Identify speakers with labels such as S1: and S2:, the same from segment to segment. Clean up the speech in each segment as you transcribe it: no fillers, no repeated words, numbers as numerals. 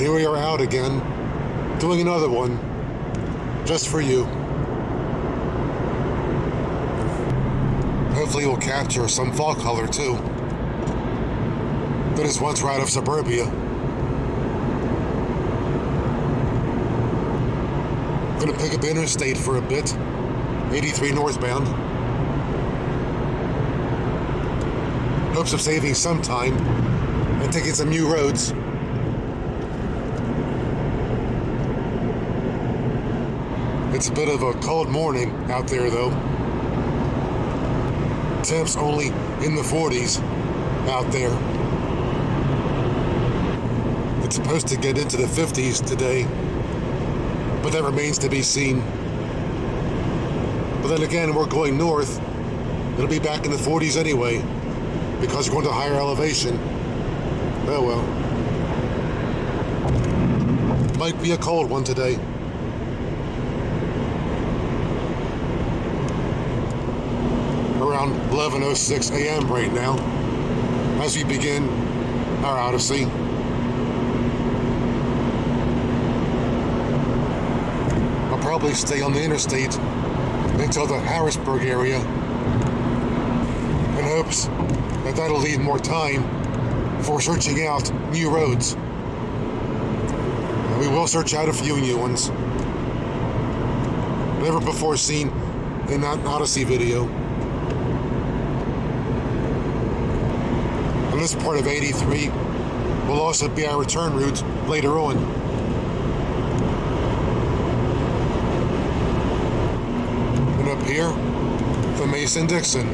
S1: here we are out again, doing another one, just for you. Hopefully we'll capture some fall color too. That is once right of suburbia. Gonna pick up Interstate for a bit, 83 northbound. Hopes of saving some time and taking some new roads. It's a bit of a cold morning out there though. Temps only in the 40s out there. It's supposed to get into the 50s today, but that remains to be seen. But then again, we're going north. It'll be back in the 40s anyway, because we're going to higher elevation. Oh well. Might be a cold one today. Around 11:06 a.m. right now, as we begin our Odyssey. I'll probably stay on the interstate until the Harrisburg area in hopes that that'll leave more time for searching out new roads. And we will search out a few new ones. Never before seen in that Odyssey video. And this part of 83 will also be our return route later on. And up here, the Mason-Dixon.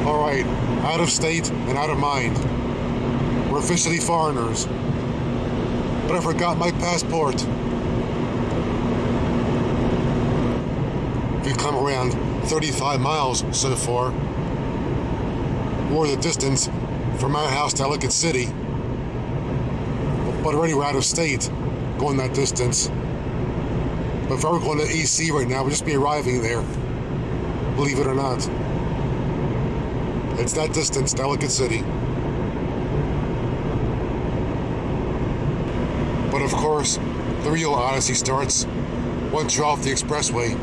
S1: Alright, out of state and out of mind. We're officially foreigners. But I forgot my passport. We've come around 35 miles so far, or the distance from our house to Ellicott City. But already we're out of state going that distance. But if I were going to EC right now, we'd just be arriving there, believe it or not. It's that distance to Ellicott City. But of course, the real Odyssey starts once you're off the expressway.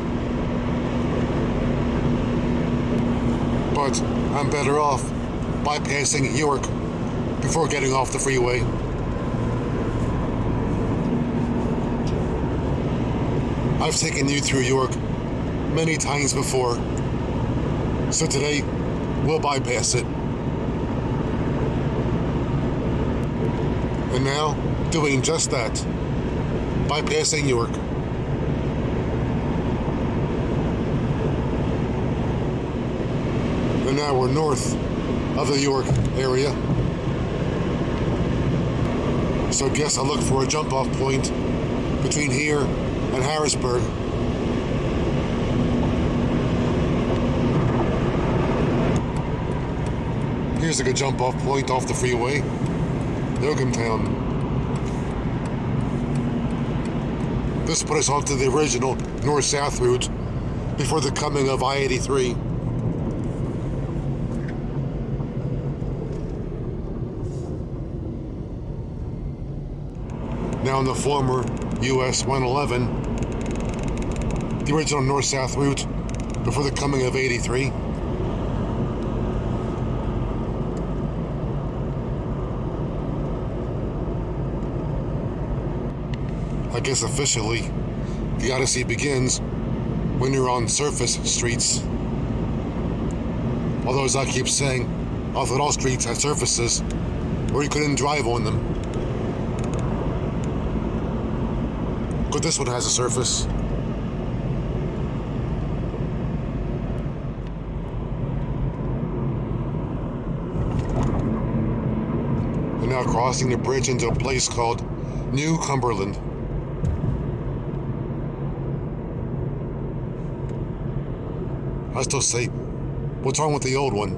S1: But I'm better off bypassing York before getting off the freeway. I've taken you through York many times before, so today we'll bypass it. And now, doing just that, bypassing York. And now we're north of the York area. So guess I'll look for a jump-off point between here and Harrisburg. Here's a good jump-off point off the freeway. Yoakumtown. This put us onto the original north-south route before the coming of I-83. Now in the former US 111, the original north-south route before the coming of 83. I guess officially, the Odyssey begins when you're on surface streets. Although, as I keep saying, I thought all streets had surfaces where you couldn't drive on them. But this one has a surface. And now crossing the bridge into a place called New Cumberland. I still say, what's wrong with the old one?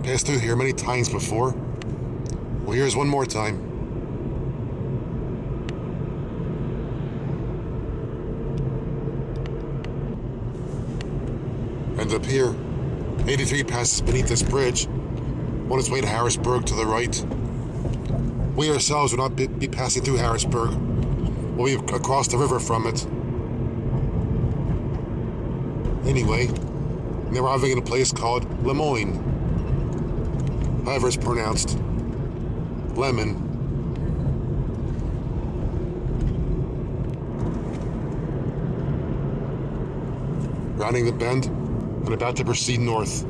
S1: Passed through here many times before. Well, here's one more time. And up here, 83 passes beneath this bridge on its way to Harrisburg to the right. We ourselves will not be passing through Harrisburg. We'll be across the river from it. Anyway, they're arriving in a place called Lemoyne. However it's pronounced. Lemon. Rounding the bend and about to proceed north.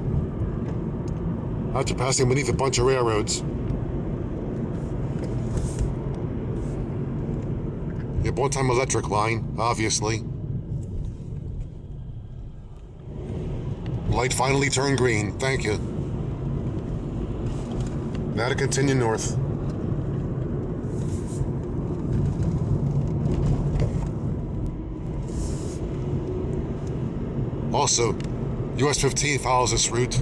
S1: After passing beneath a bunch of railroads. Yep, one-time electric line, obviously. Light finally turned green, thank you. Now to continue north. Also, US 15 follows this route.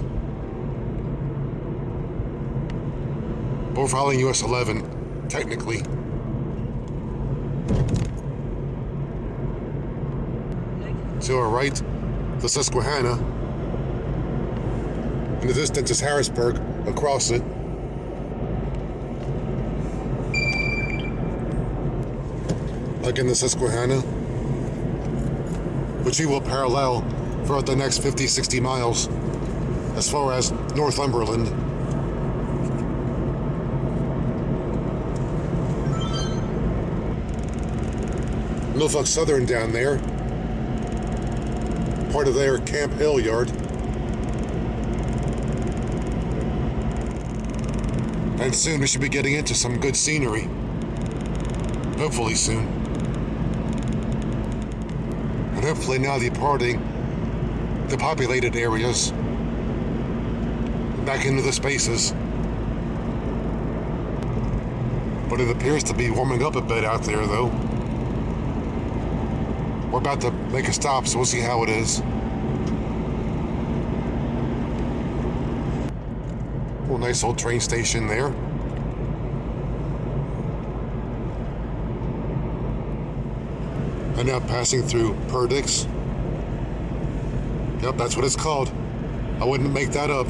S1: But we're following US 11, technically. To our right, the Susquehanna. In the distance is Harrisburg, across it. Again, the Susquehanna, which we will parallel for the next 50-60 miles, as far as Northumberland. Norfolk Southern down there, part of their Camp Hill yard. And soon we should be getting into some good scenery. Hopefully soon. And hopefully now departing the populated areas back into the spaces. But it appears to be warming up a bit out there though. We're about to make a stop, so we'll see how it is. Oh, nice old train station there. And now passing through Perdix. Yep, that's what it's called. I wouldn't make that up.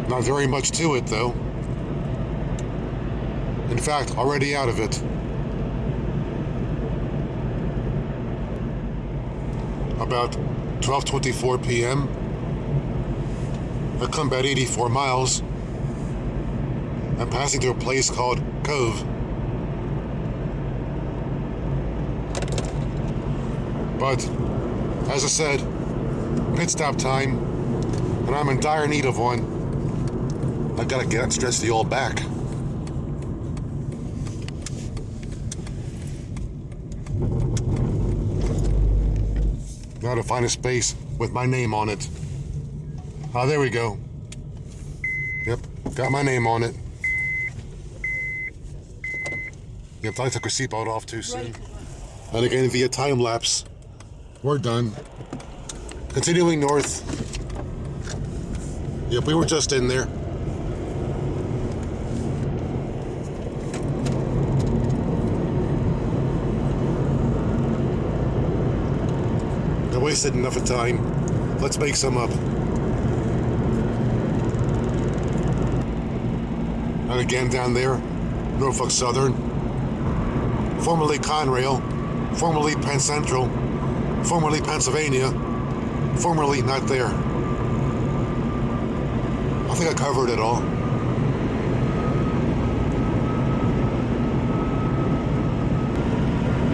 S1: Not very much to it, though. In fact, already out of it. About 12:24 p.m. I come about 84 miles. I'm passing through a place called Cove. But, as I said, pit stop time, and I'm in dire need of one. I gotta get and stretch the old back. Now to find a space with my name on it. Ah, there we go. Yep, got my name on it. Yep, I took a seatbelt off too soon. And again, via time lapse, we're done. Continuing north. Yep, we were just in there. I wasted enough of time. Let's make some up. And again down there, Norfolk Southern, formerly Conrail, formerly Penn Central, formerly Pennsylvania, formerly not there. I think I covered it all.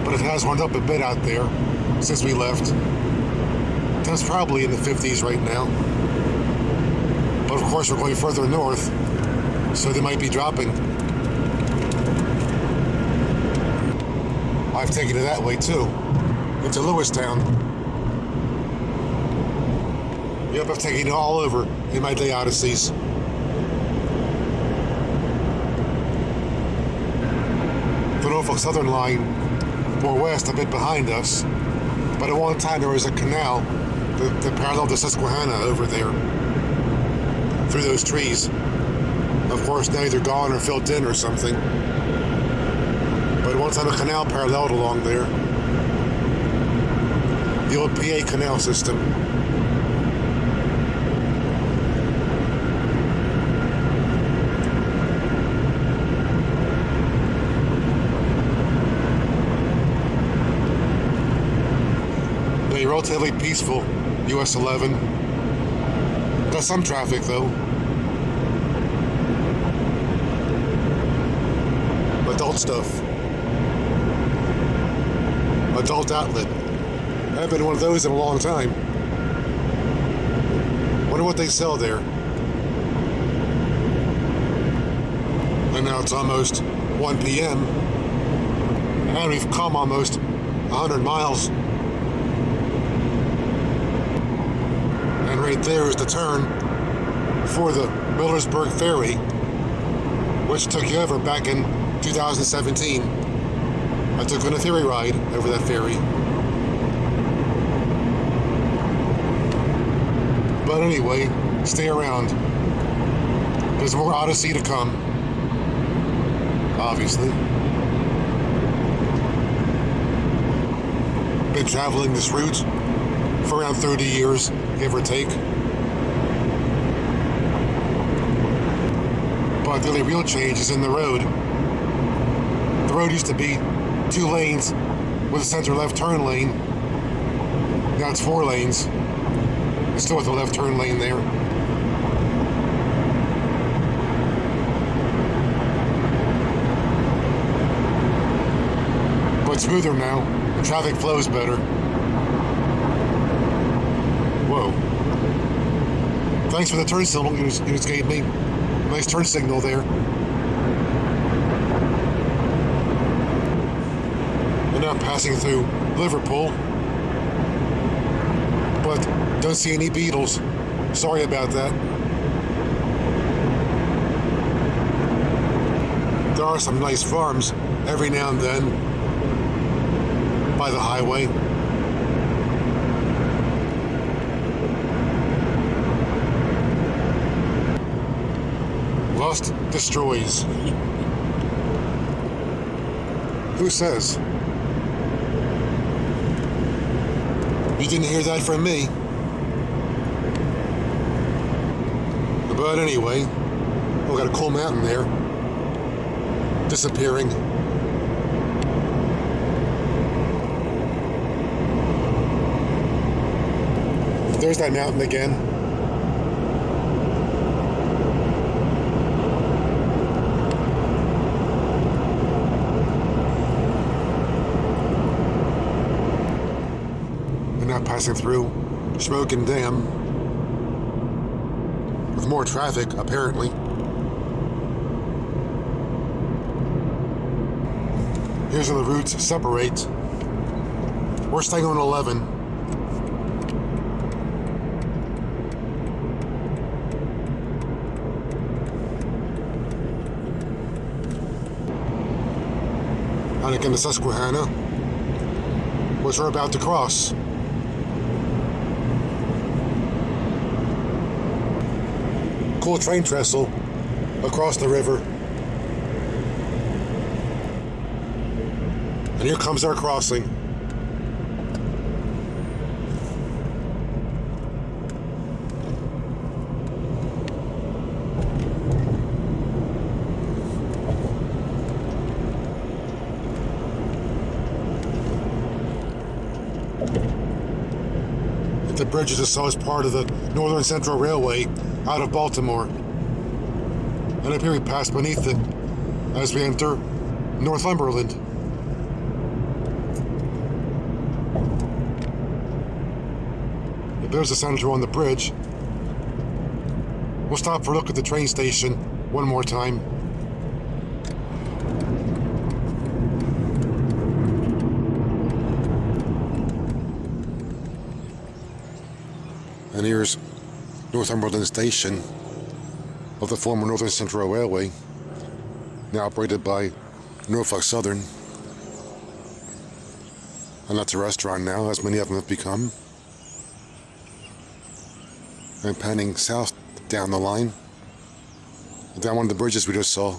S1: But it has warmed up a bit out there since we left. It's probably in the 50s right now. But of course we're going further north, so they might be dropping. I've taken it that way too, into Lewistown. Yep, I've taken it all over in my day Odysseys. The Norfolk Southern line, more west, a bit behind us. But at one time there was a canal that paralleled the Susquehanna over there, through those trees. Of course, now they're gone or filled in or something. But at one time a canal paralleled along there. the old PA canal system. A relatively peaceful US 11. Got some traffic though. Adult stuff. Adult outlet. I haven't been to one of those in a long time. Wonder what they sell there. And now it's almost 1 p.m. And we've come almost 100 miles. And right there is the turn for the Millersburg Ferry, which took you over back in 2017. I took on a ferry ride over that ferry. But anyway, stay around. There's more Odyssey to come, obviously. Been traveling this route for around 30 years, give or take. But the only real change is in the road. The road used to be 2 lanes with a center left turn lane. Now it's 4 lanes. It's still with the left turn lane there. But smoother now. The traffic flows better. Whoa. Thanks for the turn signal you just gave me. Nice turn signal there. And now passing through Liverpool. But don't see any beetles. Sorry about that. There are some nice farms every now and then by the highway. Lust destroys. Who says? You didn't hear that from me. But anyway, we got a cool mountain there. Disappearing. There's that mountain again. And now passing through Smoking Dam with more traffic, apparently. Here's where the routes separate. We're staying on 11. And again the Susquehanna, which we're about to cross. Cool train trestle across the river. And here comes our crossing. The bridge is just as part of the Northern Central Railway out of Baltimore. And up here we pass beneath it as we enter Northumberland. There's the center on the bridge. We'll stop for a look at the train station one more time. And here's Northumberland Station of the former Northern Central Railway, now operated by Norfolk Southern. And that's a restaurant now, as many of them have become. And panning south down the line, down one of the bridges we just saw.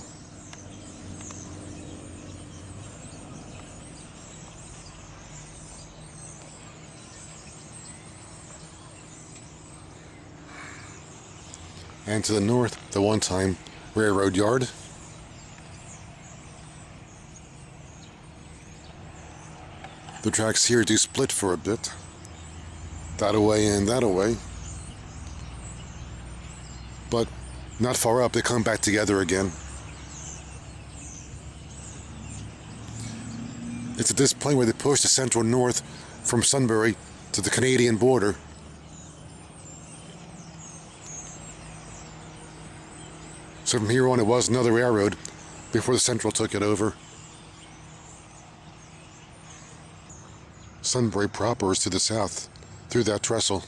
S1: And to the north, the one-time railroad yard. The tracks here do split for a bit. That away and that away. But not far up, they come back together again. It's at this point where they push the central north from Sunbury to the Canadian border. So from here on, it was another railroad before the Central took it over. Sunbury proper is to the south through that trestle.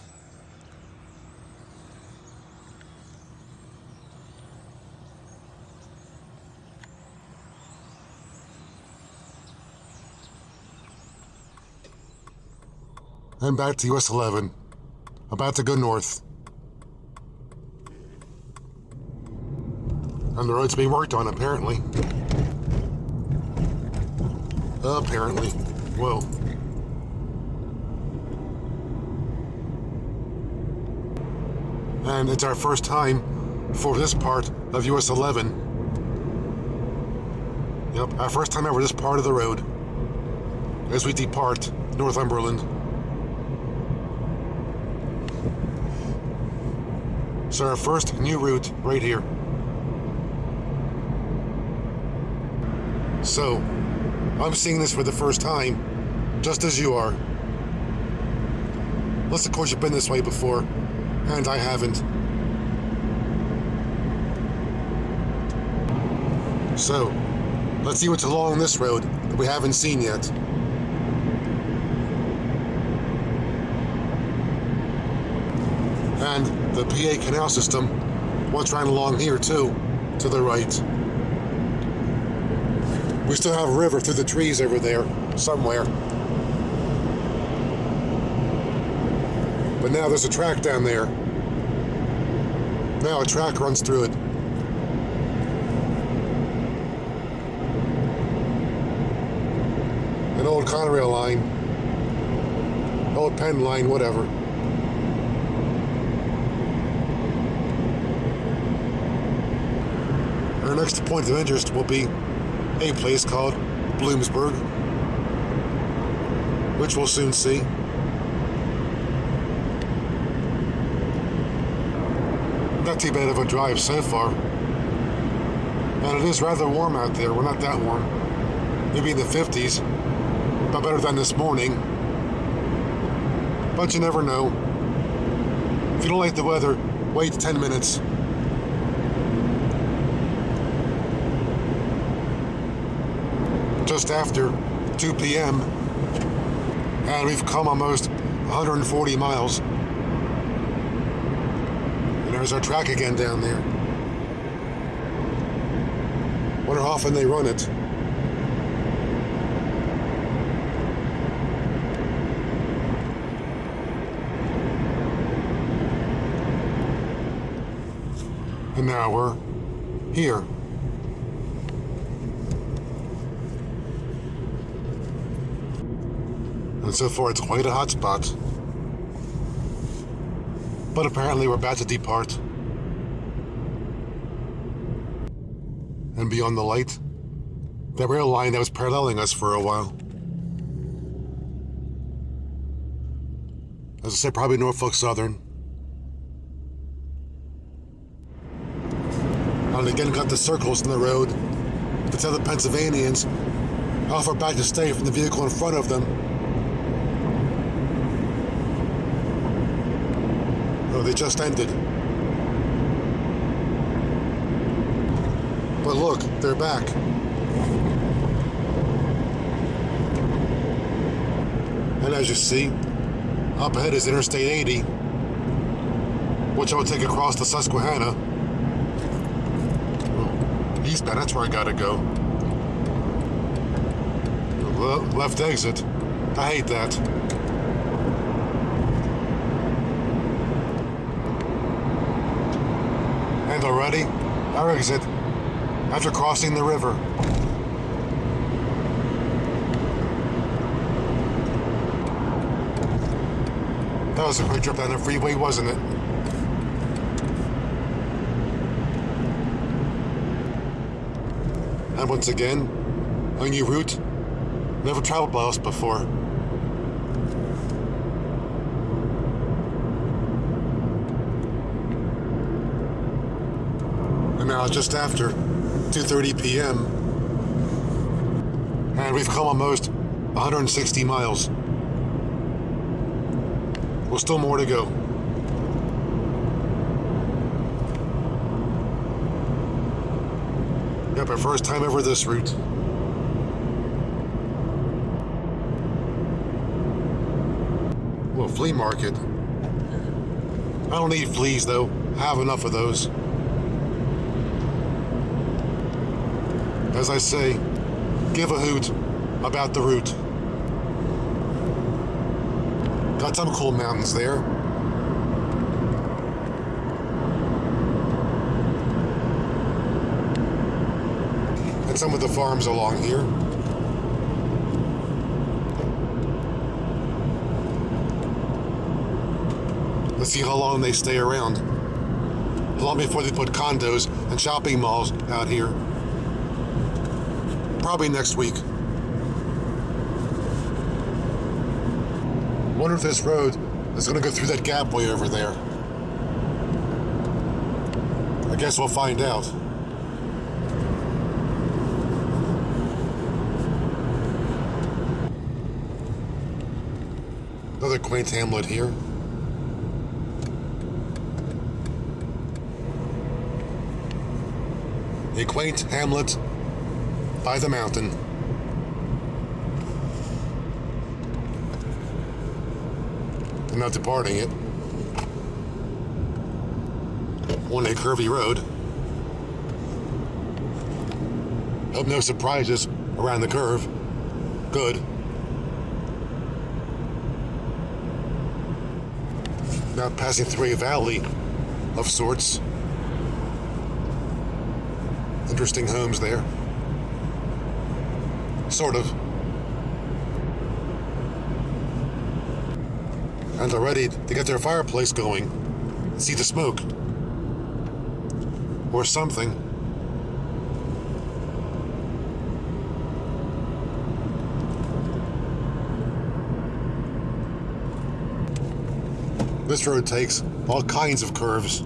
S1: And back to US 11, about to go north. And the road's being worked on, apparently. Apparently. Whoa. And it's our first time for this part of US 11. Yep, our first time over this part of the road as we depart Northumberland. So our first new route right here. So, I'm seeing this for the first time, just as you are. Unless of course you've been this way before, and I haven't. So, let's see what's along this road that we haven't seen yet. And the PA canal system once ran along here too, to the right. We still have a river through the trees over there, somewhere. But now there's a track down there. Now a track runs through it. An old Conrail line. Old Penn line, whatever. Our next point of interest will be a place called Bloomsburg, which we'll soon see. Not too bad of a drive so far. And it is rather warm out there. Well, not that warm. Maybe in the 50s. But better than this morning. But you never know. If you don't like the weather, wait 10 minutes. Just after 2 p.m. and we've come almost 140 miles. And there's our track again down there. Wonder how often they run it. And now we're here. And so far it's quite a hot spot. But apparently we're about to depart. And beyond the light, the rail line that was paralleling us for a while. As I said, probably Norfolk Southern. And again got the circles in the road to tell the Pennsylvanians how far back to stay from the vehicle in front of them. Oh, they just ended. But look, they're back. And as you see, up ahead is Interstate 80, which I'll take across the Susquehanna. Oh, eastbound, that's where I gotta go. Left exit. I hate that. And already, our exit after crossing the river. That was a quick trip down the freeway, wasn't it? once again, a new route, never traveled by us before. And now just after 2:30 p.m. and we've come almost 160 miles. Well, still more to go. Yep, our first time over this route. Well, flea market. I don't need fleas though. I have enough of those. As I say, give a hoot about the route. Got some cool mountains there. And some of the farms along here. Let's see how long they stay around. Long before they put condos and shopping malls out here. Probably next week. Wonder if this road is going to go through that gap way over there. I guess we'll find out. Another quaint hamlet here. A quaint hamlet by the mountain. I'm not departing it. On a curvy road. Hope no surprises around the curve. Good. Now passing through a valley of sorts. Interesting homes there. Sort of. And they're ready to get their fireplace going. See the smoke. Or something. This road takes all kinds of curves.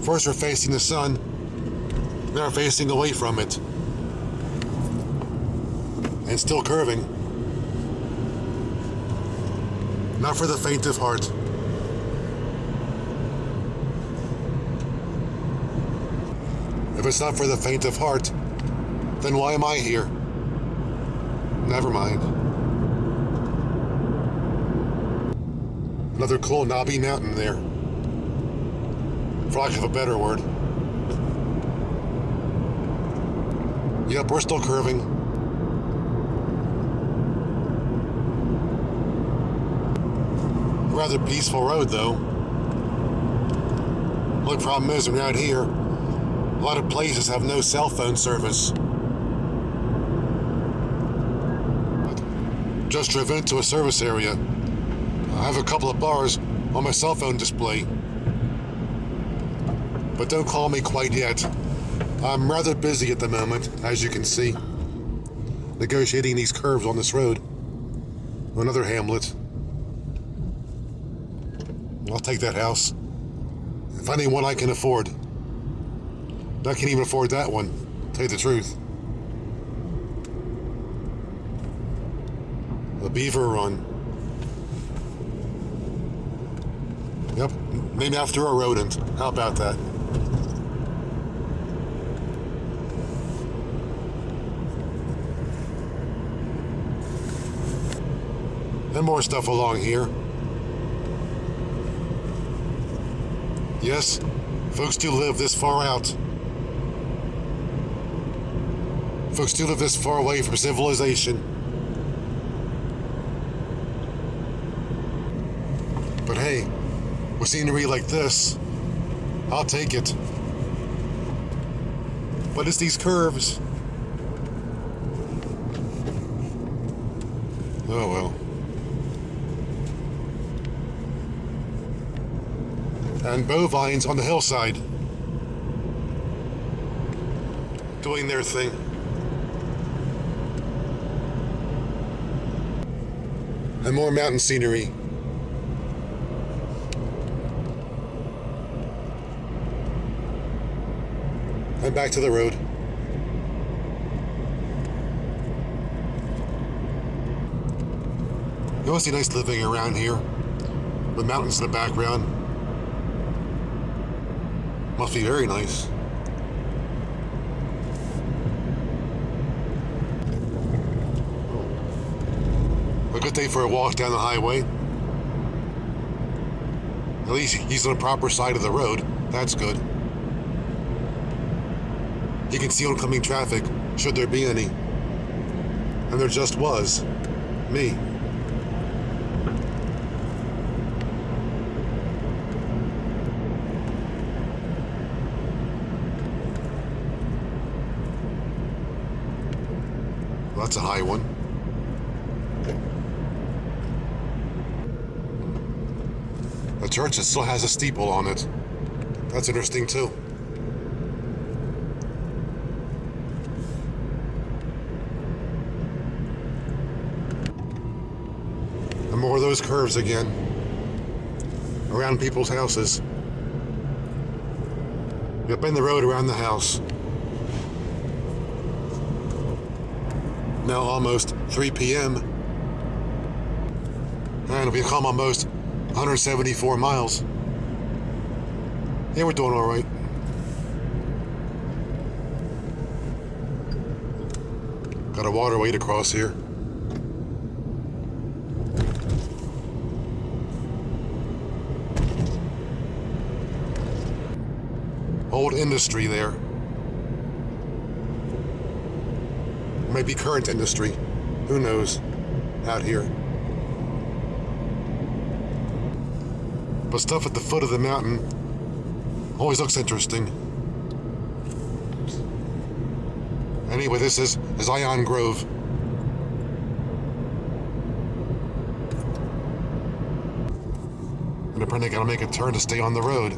S1: First we're facing the sun, then we're facing away from it. And still curving. Not for the faint of heart. If it's not for the faint of heart, then why am I here? Never mind. Another cool knobby mountain there. For lack of a better word. Yep, we're still curving. Rather peaceful road though. Only problem is, around here, a lot of places have no cell phone service. Just drove into a service area. I have a couple of bars on my cell phone display. But don't call me quite yet. I'm rather busy at the moment, as you can see. Negotiating these curves on this road. Another hamlet. I'll take that house. Finding one I can afford. I can't even afford that one, to tell you the truth. The beaver run. Yep, named after a rodent. How about that? And more stuff along here. Yes, folks do live this far out. Folks do live this far away from civilization. But hey, with scenery like this, I'll take it. But it's these curves. Oh well. And bovines on the hillside. To doing their thing. And more mountain scenery. And back to the road. It must be nice living around here with mountains in the background. Must be very nice. A good day for a walk down the highway. At least he's on the proper side of the road. That's good. You can see oncoming traffic, should there be any. And there just was. Me. Well, that's a high one. A church that still has a steeple on it. That's interesting too. And more of those curves again. Around people's houses. You bend the road around the house. Now almost 3 p.m. And we've come almost 174 miles. Yeah, we're doing all right. Got a waterway to cross here. Old industry there. Maybe current industry. Who knows? Out here. But stuff at the foot of the mountain always looks interesting. Anyway, this is Zion Grove. And apparently I gotta make a turn to stay on the road.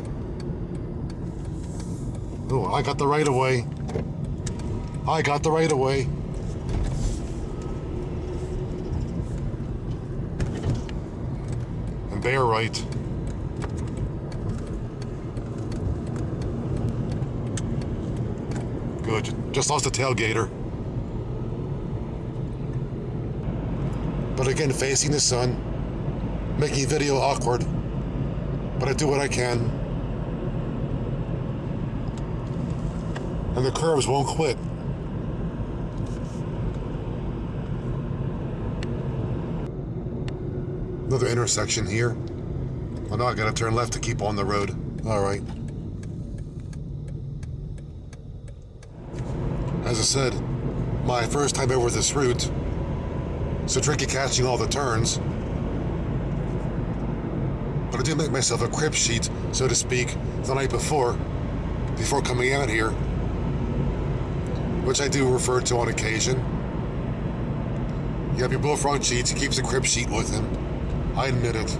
S1: Oh, I got the right of way. I got the right of way. And they're right. Good. Just lost a tailgater. But again, facing the sun, making video awkward. But I do what I can. And the curves won't quit. Another intersection here. Oh no, I gotta turn left to keep on the road. Alright. As I said, my first time over this route, so tricky catching all the turns. But I do make myself a crib sheet, so to speak, the night before coming out here, which I do refer to on occasion. You have your bullfrog sheets, he keeps a crib sheet with him. I admit it.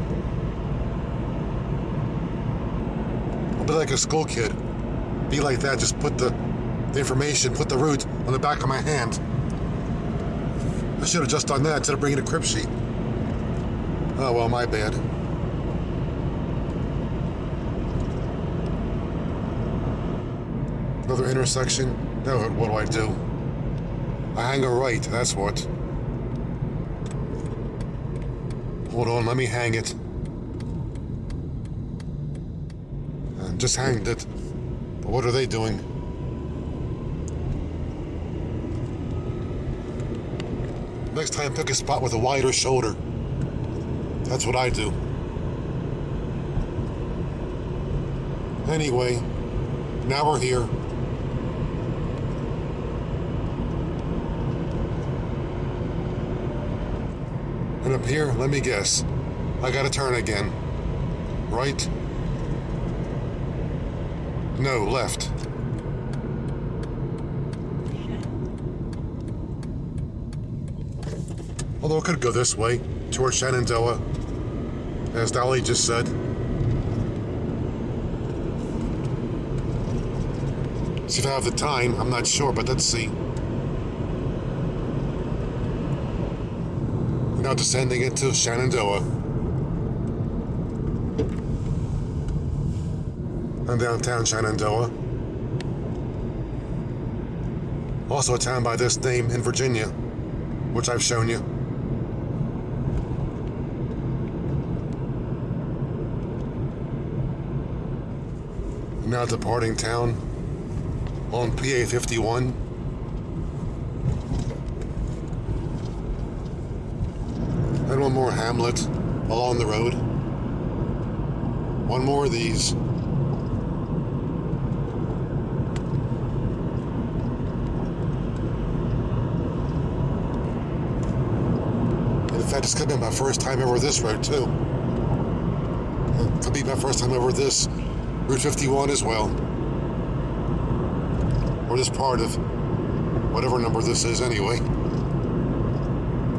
S1: I'll be like a school kid. Be like that, just put the information, put the route on the back of my hand. I should have just done that instead of bringing a crib sheet. Oh well, my bad. Another intersection. Now what do? I hang a right, that's what. Hold on, let me hang it. And just hanged it. But what are they doing? Next time, pick a spot with a wider shoulder. That's what I do. Anyway, now we're here. And up here, let me guess, I gotta turn again. Right? No, left. Although it could go this way, towards Shenandoah, as Dolly just said. See if I have the time. I'm not sure, but let's see. We're now descending into Shenandoah. And downtown Shenandoah. Also a town by this name in Virginia, which I've shown you. Now departing town on PA 51. And one more hamlet along the road. One more of these. In fact, this could be my first time over this road too. It could be my first time over this Route 51 as well. Or this part of whatever number this is anyway.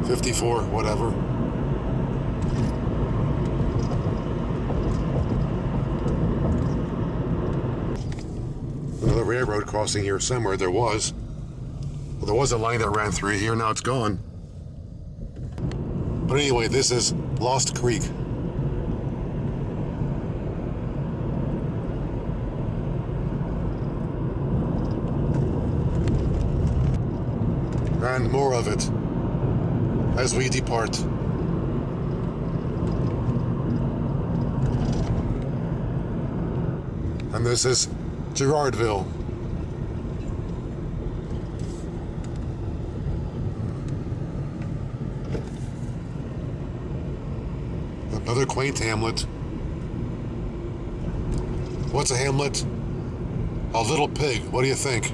S1: 54, whatever. Another railroad crossing here somewhere. There was. Well, there was a line that ran through here. Now it's gone. But anyway, this is Lost Creek. And more of it as we depart. And this is Girardville. Another quaint hamlet. What's a hamlet? A little pig. What do you think?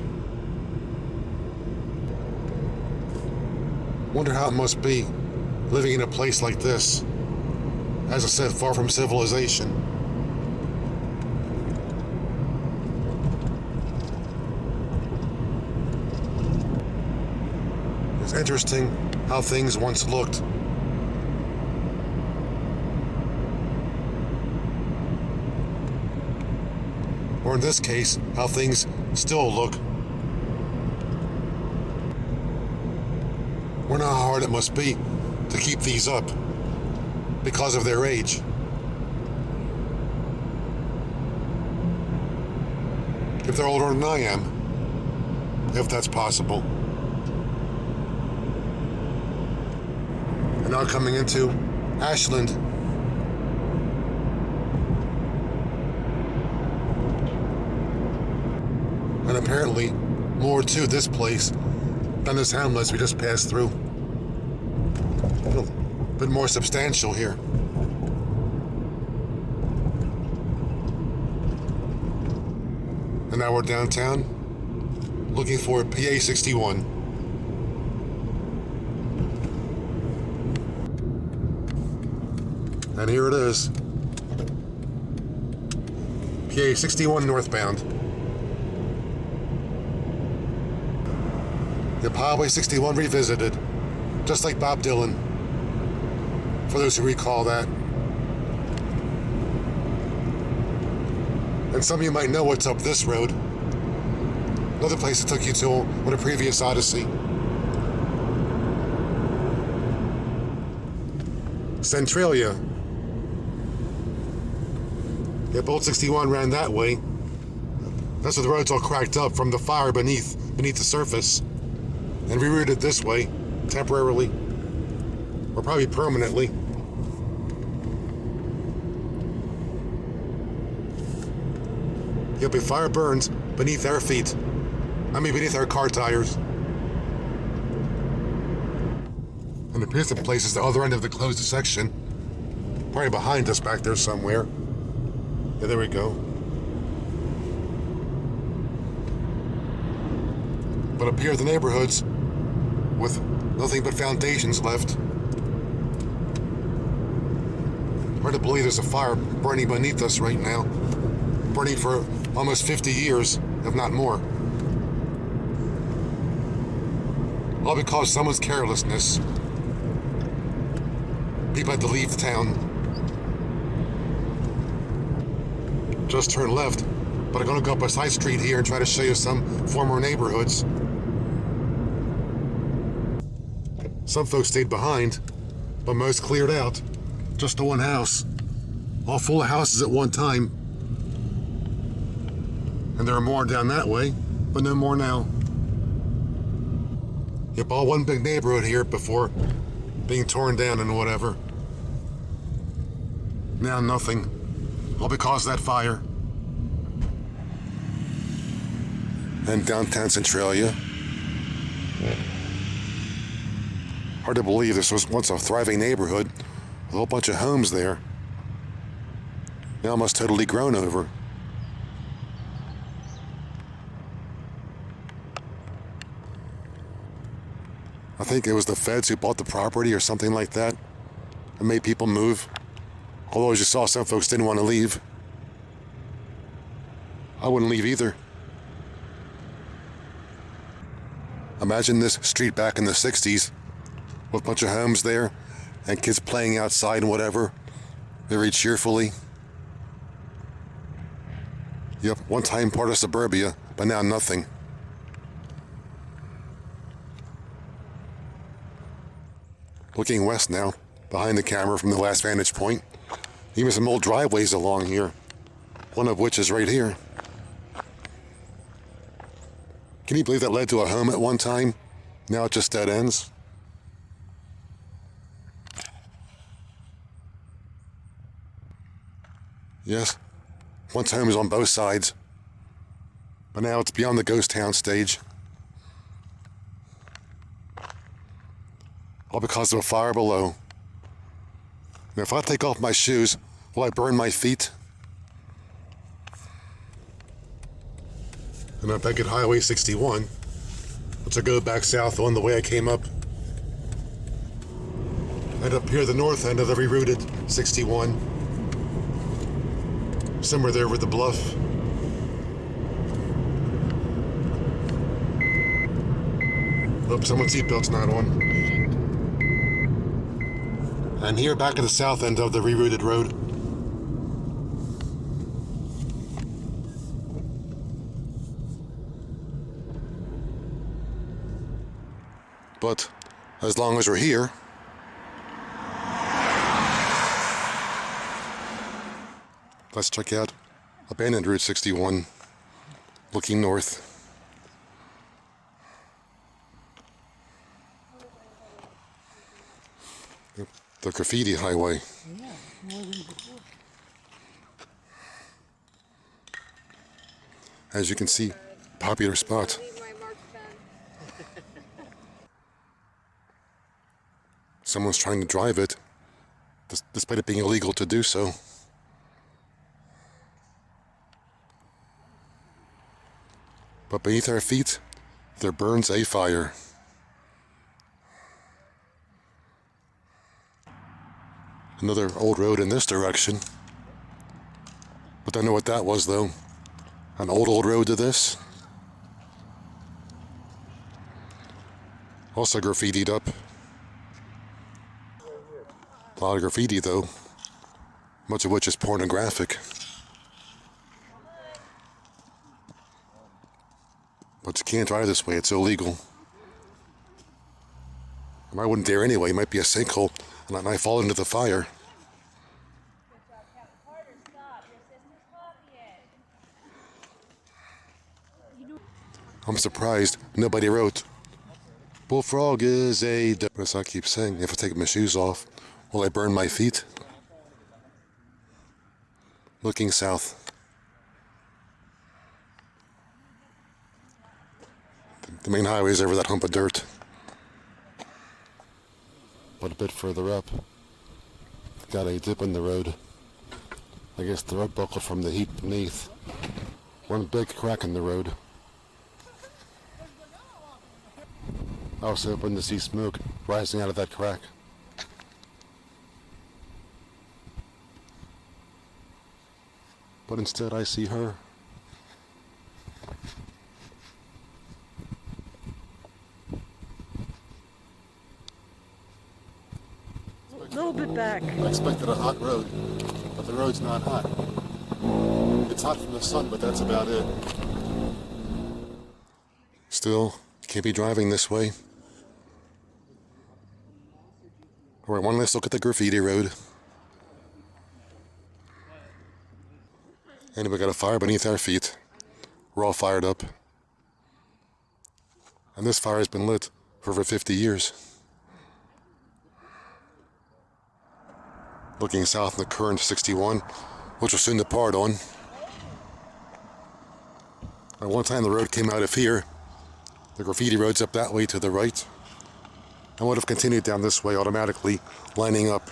S1: Wonder how it must be living in a place like this. As I said, far from civilization. It's interesting how things once looked. Or in this case, how things still look. Wonder how hard it must be to keep these up because of their age. If they're older than I am, if that's possible. And now coming into Ashland. And apparently more to this place than this hamlet we just passed through. A bit more substantial here. And now we're downtown, looking for PA 61. And here it is. PA 61 northbound. The Highway 61 revisited, just like Bob Dylan, for those who recall that. And some of you might know what's up this road. Another place it took you to on a previous Odyssey. Centralia. Yeah, Bolt 61 ran that way. That's where the road's all cracked up from the fire beneath the surface. And rerouted this way, temporarily, or probably permanently. Yep, a fire burns beneath our feet. I mean, beneath our car tires. And it appears the place is the other end of the closed section. Probably behind us back there somewhere. Yeah, there we go. But up here, the neighborhoods, with nothing but foundations left. Hard to believe there's a fire burning beneath us right now. Burning for almost 50 years, if not more. All because of someone's carelessness. People had to leave town. Just turn left But I'm going to go up a side street here and try to show you some former neighborhoods. Some folks stayed behind, but most cleared out. Just the one house. All full of houses at one time. And there are more down that way, but no more now. Yep, all one big neighborhood here before being torn down and whatever. Now nothing. All because of that fire. And downtown Centralia. Hard to believe this was once a thriving neighborhood with a whole bunch of homes there. Now almost totally grown over. I think it was the feds who bought the property or something like that and made people move. Although as you saw, some folks didn't want to leave. I wouldn't leave either. Imagine this street back in the 60s with a bunch of homes there and kids playing outside and whatever, very cheerfully. Yep, one time part of suburbia, but now nothing. Looking west now, behind the camera from the last vantage point. Even some old driveways along here, one of which is right here. Can you believe that led to a home at one time? Now it just dead ends. Yes, once homes on both sides, but now it's beyond the ghost town stage. All because of a fire below. Now if I take off my shoes, will I burn my feet? And I'm back at Highway 61, which I go back south on the way I came up. And up here the north end of the rerouted 61. Somewhere there with the bluff. Oops, someone's seatbelt's not on. And here back at the south end of the rerouted road. But as long as we're here, let's check out abandoned Route 61, looking north. The graffiti highway.
S2: Yeah, more than before.
S1: As you can see, popular spot. Someone's trying to drive it, despite it being illegal to do so. But beneath our feet, there burns a fire. Another old road in this direction. But don't know what that was though. An old road to this. Also graffitied up. A lot of graffiti though. Much of which is pornographic. But you can't drive this way, it's illegal. And I wouldn't dare anyway, it might be a sinkhole. And I fall into the fire. I'm surprised nobody wrote, "Bullfrog is a..." As I keep saying, if I take my shoes off, will I burn my feet? Looking south. The main highway is over that hump of dirt. But a bit further up, got a dip in the road. I guess the road buckled from the heat beneath. One big crack in the road. I was hoping to see smoke rising out of that crack. But instead I see her.
S2: A little bit back.
S1: I expected a hot road, but the road's not hot. It's hot from the sun, but that's about it. Still, can't be driving this way. Alright, one last look at the graffiti road. And we got a fire beneath our feet. We're all fired up. And this fire has been lit for over 50 years. Looking south on the current 61, which will soon depart on. At one time the road came out of here. The graffiti road's up that way to the right. And would have continued down this way automatically, lining up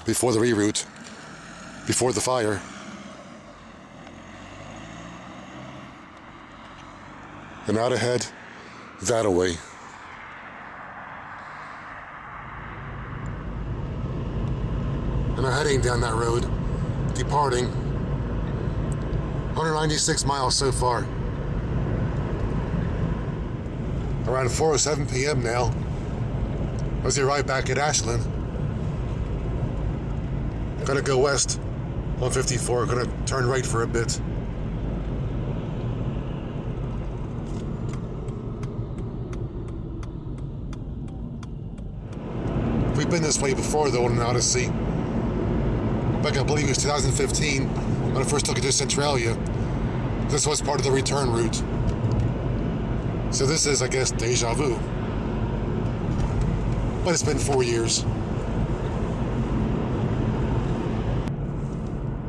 S1: before the reroute, before the fire. And out ahead, that away. And I'm heading down that road, departing. 196 miles so far. Around 4:07 p.m. now. As we arrive back at Ashland. Gonna go west on 54, gonna turn right for a bit. We've been this way before though on an Odyssey. Back I believe it was 2015 when I first took it to Centralia. This was part of the return route. So this is, I guess, deja vu. But it's been 4 years.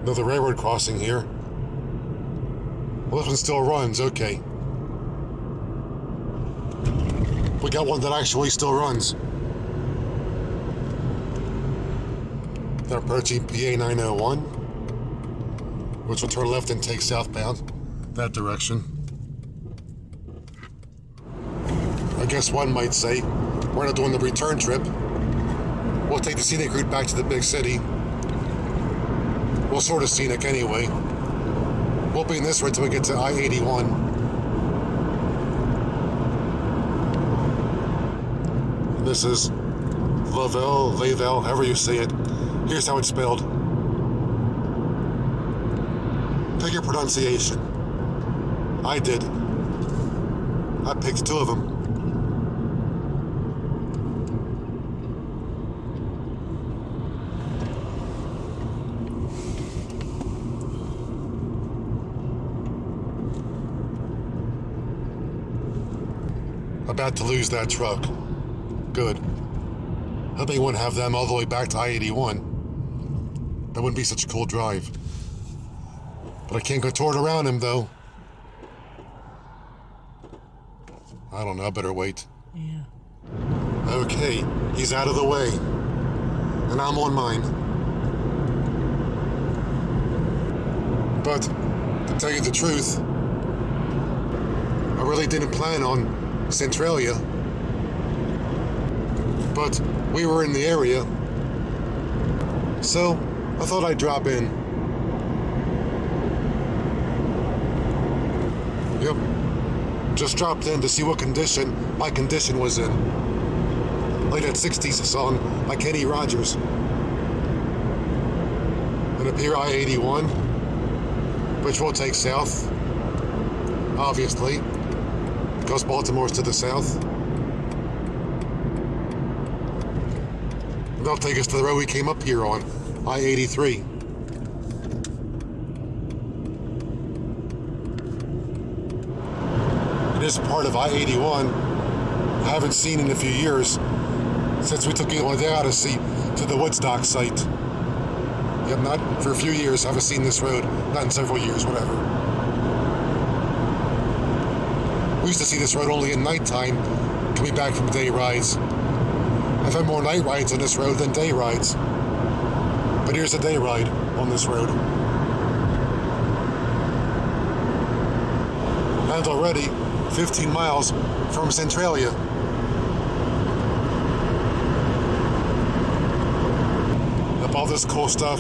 S1: Another railroad crossing here. Well, this one still runs, okay. We got one that actually still runs. They're approaching PA 901, which will turn left and take southbound that direction. I guess one might say, we're not doing the return trip. We'll take the scenic route back to the big city. Well, sort of scenic anyway. We'll be in this route till we get to I-81. This is Lavelle, however you say it. Here's how it's spelled. Pick your pronunciation. I did. I picked two of them. About to lose that truck. Good. Hope they wouldn't have them all the way back to I-81. That wouldn't be such a cool drive. But I can't go toward around him, though. I don't know, I better wait.
S2: Yeah.
S1: Okay, he's out of the way. And I'm on mine. But, to tell you the truth, I really didn't plan on Centralia. But we were in the area, so I thought I'd drop in. Yep, just dropped in to see what condition my condition was in. Like that 60s song by Kenny Rogers. And up here I-81, which will take south, obviously, because Baltimore's to the south. That'll take us to the road we came up here on, I-83. It is part of I-81 I haven't seen in a few years since we took it on the Odyssey to the Woodstock site. Yep, not for a few years, haven't seen this road, not in several years, whatever. We used to see this road only at nighttime, coming back from day rides. I've had more night rides on this road than day rides. But here's a day ride on this road. And already 15 miles from Centralia. Up all this cool stuff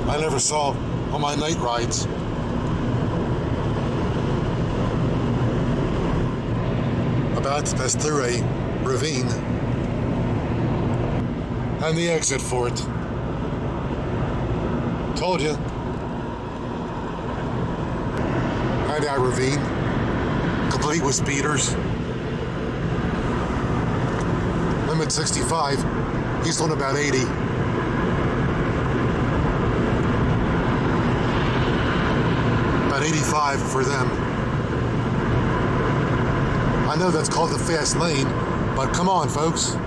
S1: I never saw on my night rides. About to pass through a ravine. And the exit for it. Told you. Find out ravine, complete with speeders. Limit 65, he's doing about 80. About 85 for them. I know that's called the fast lane, but come on, folks.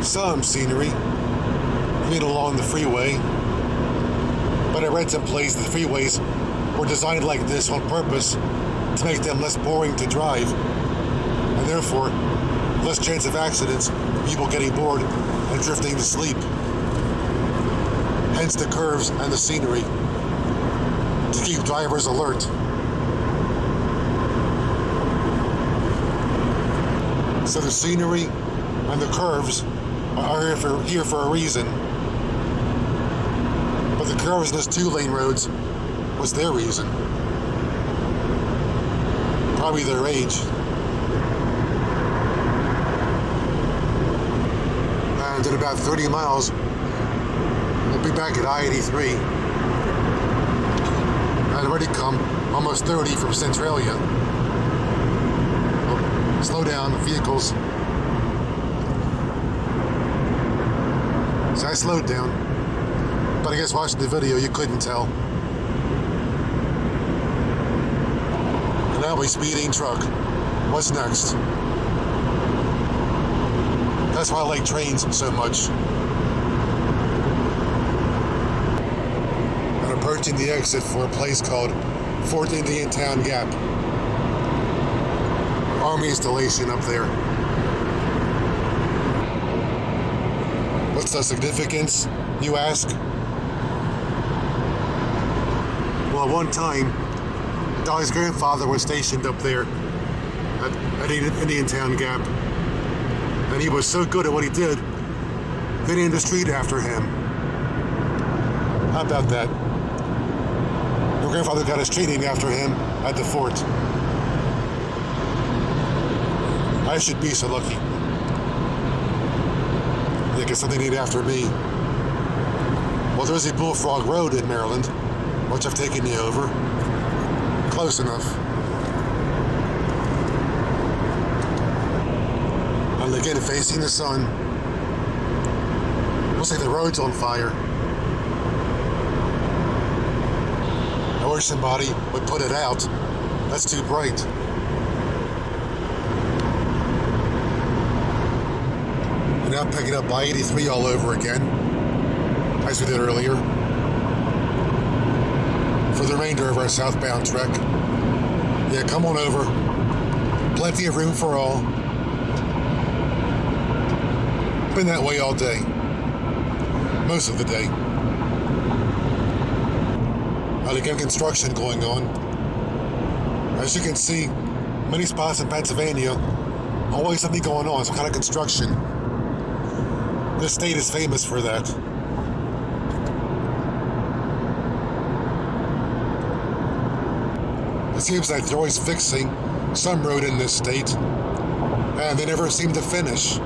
S1: Some scenery, made along the freeway, but I read someplace the freeways were designed like this on purpose to make them less boring to drive, and therefore less chance of accidents, people getting bored and drifting to sleep. Hence the curves and the scenery, to keep drivers alert. So the scenery and the curves are here for a reason. But the curves in those 2-lane roads was their reason. Probably their age. And in about 30 miles, we'll be back at I-83. I'd already come almost 30 from Centralia. Oh, slow down, vehicles. So I slowed down. But I guess watching the video, you couldn't tell. And now a speeding truck. What's next? That's why I like trains so much. I'm approaching the exit for a place called Fort Indian Town Gap. Army installation up there. What's the significance, you ask? Well, at one time, Dolly's grandfather was stationed up there at Indian Town Gap. And he was so good at what he did, they named the street after him. How about that? Your grandfather got a street named after him at the fort. I should be so lucky. They get something named after me. Well, there's a Bullfrog Road in Maryland, which I've taken you over. Close enough. And again, facing the sun. Looks like the road's on fire. I wish somebody would put it out. That's too bright. And now picking up I-83 all over again, as we did earlier, for the remainder of our southbound trek. Yeah, come on over. Plenty of room for all. Been that way all day. Most of the day. And again, construction going on. As you can see, many spots in Pennsylvania, always something going on, some kind of construction. This state is famous for that. It seems like they're always fixing some road in this state, and they never seem to finish.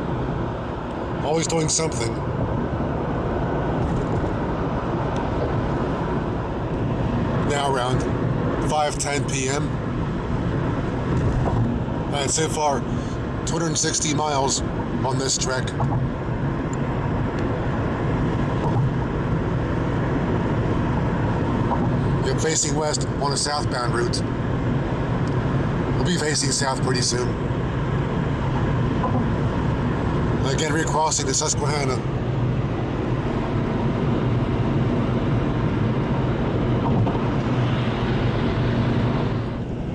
S1: Always doing something. Now around 5:10 p.m. And so far, 260 miles on this trek. Yep, facing west on a southbound route. We'll be facing south pretty soon. Again, recrossing the Susquehanna.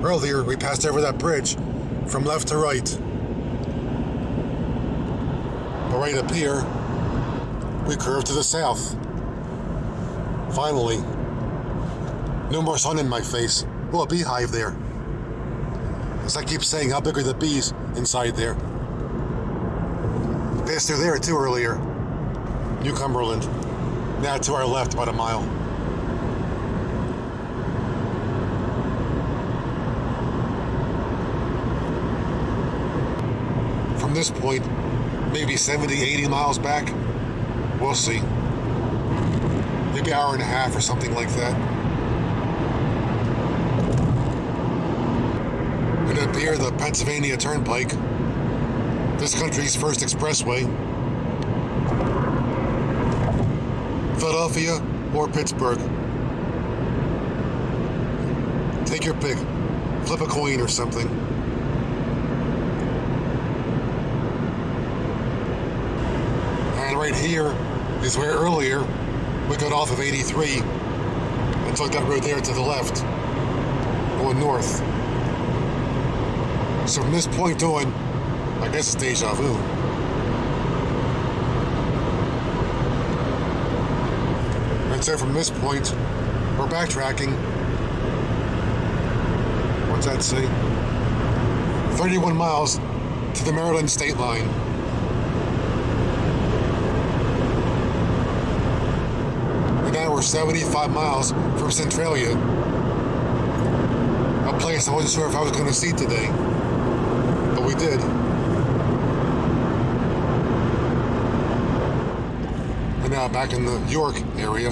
S1: Earlier, we passed over that bridge from left to right. But right up here, we curve to the south. Finally. No more sun in my face. Oh, a beehive there. As I keep saying, how big are the bees inside there? Passed through there too earlier. Northumberland. Now to our left, about a mile. From this point, maybe 70, 80 miles back. We'll see. maybe an hour and a half or something like that. And up here, the Pennsylvania Turnpike, this country's first expressway. Philadelphia or Pittsburgh. Take your pick. Flip a coin or something. And right here is where earlier we got off of 83 and took that road there to the left, going north. So from this point on, I guess it's deja vu. And so from this point, we're backtracking. What's that say? 31 miles to the Maryland state line. And now we're 75 miles from Centralia, a place I wasn't sure if I was going to see today, but we did. And now back in the York area,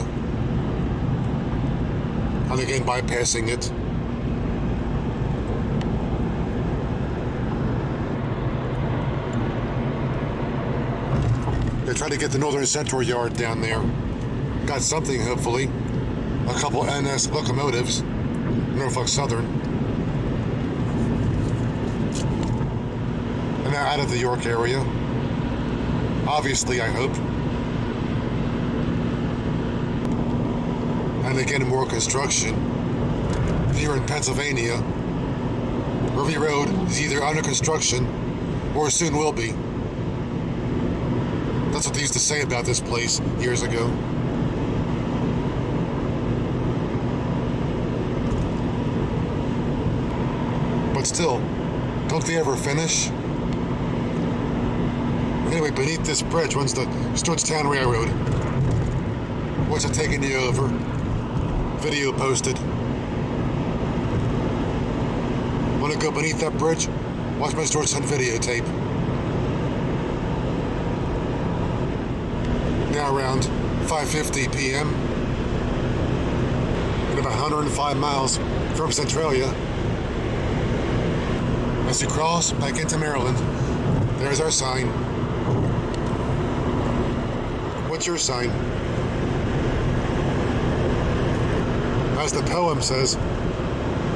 S1: and again bypassing it. They tried to get the Northern Central Yard down there. Got something, hopefully. A couple NS locomotives. Norfolk Southern. And now out of the York area. Obviously, I hope. And again, more construction. Here in Pennsylvania, Ruby Road is either under construction or soon will be. That's what they used to say about this place years ago. But still, don't they ever finish? Anyway, beneath this bridge runs the Stewartstown Railroad. What's it taking you over? Video posted. Want to go beneath that bridge? Watch my Stewartstown videotape. Now around 5:50 p.m. and about 105 miles from Centralia. As you cross back into Maryland, there's our sign. What's your sign? As the poem says,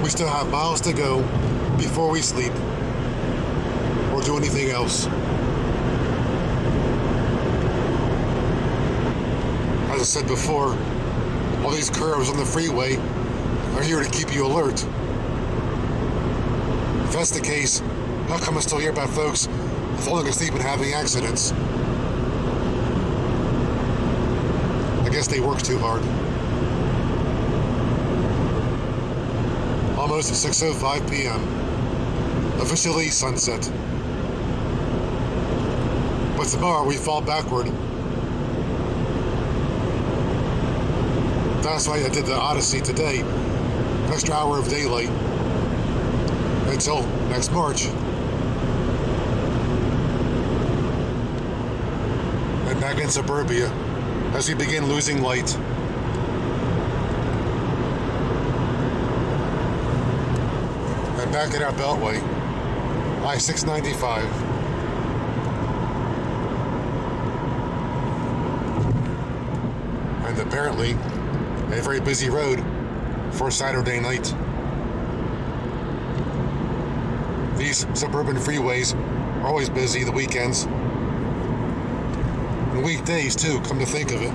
S1: we still have miles to go before we sleep or do anything else. As I said before, all these curves on the freeway are here to keep you alert. If that's the case, how come I still hear about folks falling asleep and having accidents? I guess they work too hard. Almost 6:05 p.m. Officially sunset. But tomorrow we fall backward. That's why I did the Odyssey today. An extra hour of daylight. Until next March. And back in suburbia as we begin losing light. And back at our beltway, I-695. And apparently, a very busy road for Saturday night. These suburban freeways are always busy the weekends. And weekdays too, come to think of it.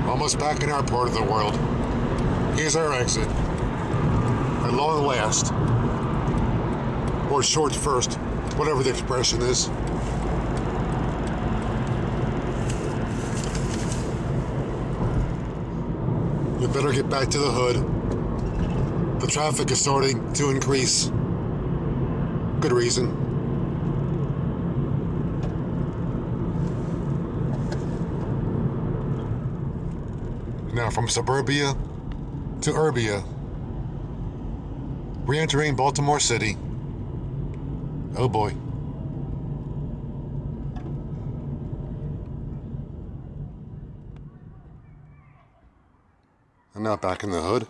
S1: Almost back in our part of the world. Here's our exit. At long last. Or short first, whatever the expression is. You better get back to the hood. The traffic is starting to increase. Good reason. Now from suburbia to urbia. Re-entering Baltimore City. Oh boy. And now back in the hood.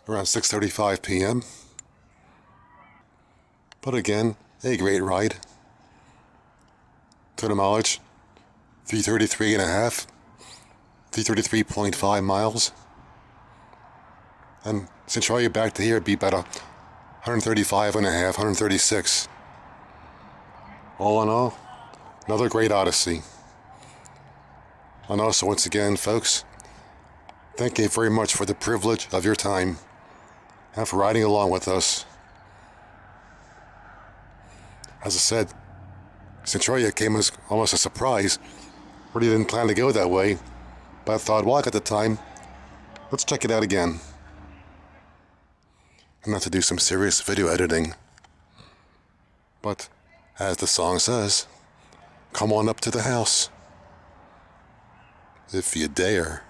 S1: Around 6:35 p.m. But again, a great ride. Total mileage, 333 and a half, 333.5 miles. And Centralia back to here would be about 135 and a half, 136. All in all, another great Odyssey. And also, once again, folks, thank you very much for the privilege of your time and for riding along with us. As I said, Centralia came as almost a surprise. Really didn't plan to go that way, but I thought, well, I got the time. Let's check it out again. And not to do some serious video editing. But, as the song says, come on up to the house. If you dare.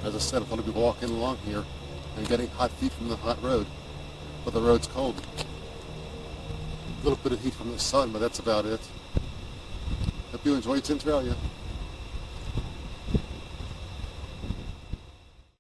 S1: As I said, I'm going to be walking along here and getting hot feet from the hot road, but the road's cold. A little bit of heat from the sun, but that's about it. Hope you enjoyed Centralia.